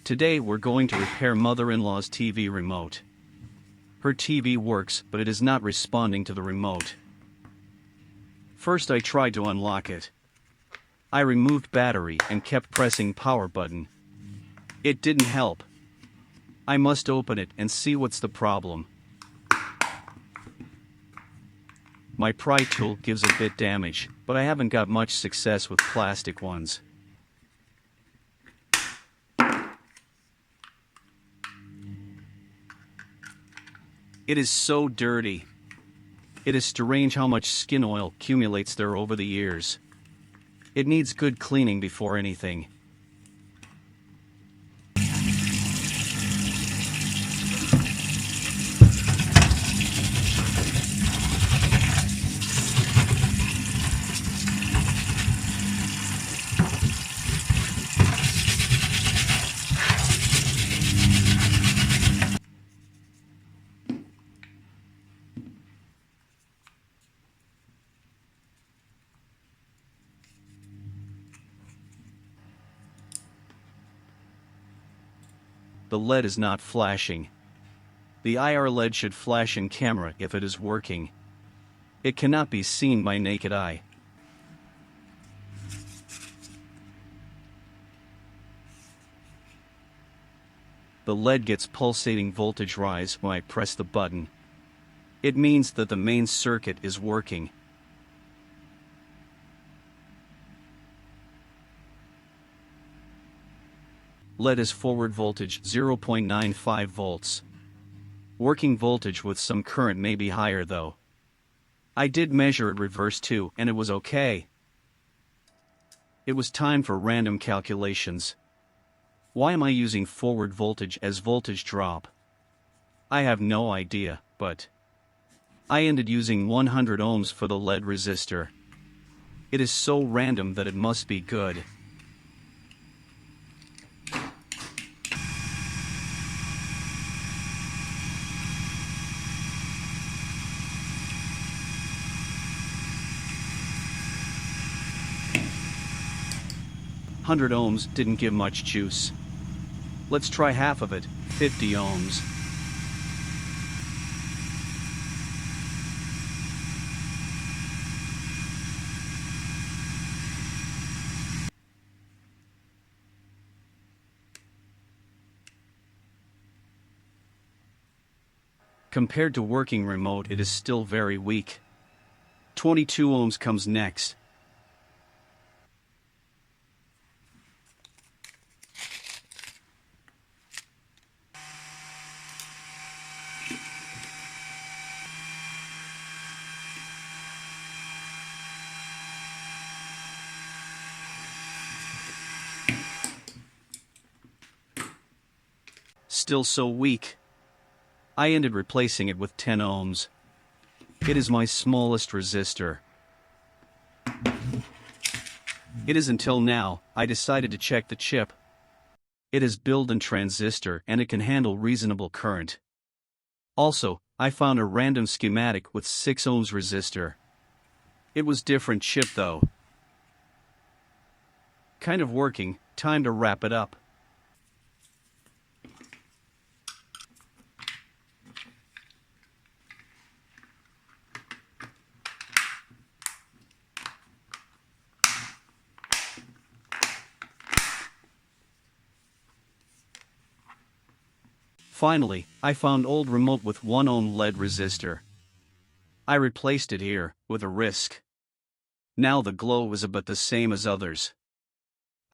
Today we're going to repair mother-in-law's TV remote. Her TV works, but it is not responding to the remote. First I tried to unlock it. I removed battery and kept pressing power button. It didn't help. I must open it and see what's the problem. My pry tool gives a bit damage, but I haven't got much success with plastic ones. It is so dirty. It is strange how much skin oil accumulates there over the years. It needs good cleaning before anything. The LED is not flashing. The IR LED should flash in camera if it is working. It cannot be seen by naked eye. The LED gets pulsating voltage rise when I press the button. It means that the main circuit is working. LED is forward voltage 0.95 volts. Working voltage with some current may be higher though. I did measure it reverse too, and it was okay. It was time for random calculations. Why am I using forward voltage as voltage drop? I have no idea, but I ended using 100 ohms for the LED resistor. It is so random that it must be good. "100 ohms didn't give much juice. Let's try half of it, 50 ohms. Compared to working remote, it is still very weak. 22 ohms comes next. Still so weak. I ended replacing it with 10 ohms. It is my smallest resistor. It is until now, I decided to check the chip. It is built-in transistor and it can handle reasonable current. Also, I found a random schematic with 6 ohms resistor. It was different chip though. Kind of working, time to wrap it up. Finally, I found old remote with 1 ohm LED resistor. I replaced it here, with a risk. Now the glow is about the same as others.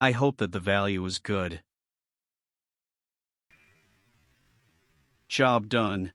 I hope that the value is good. Job done.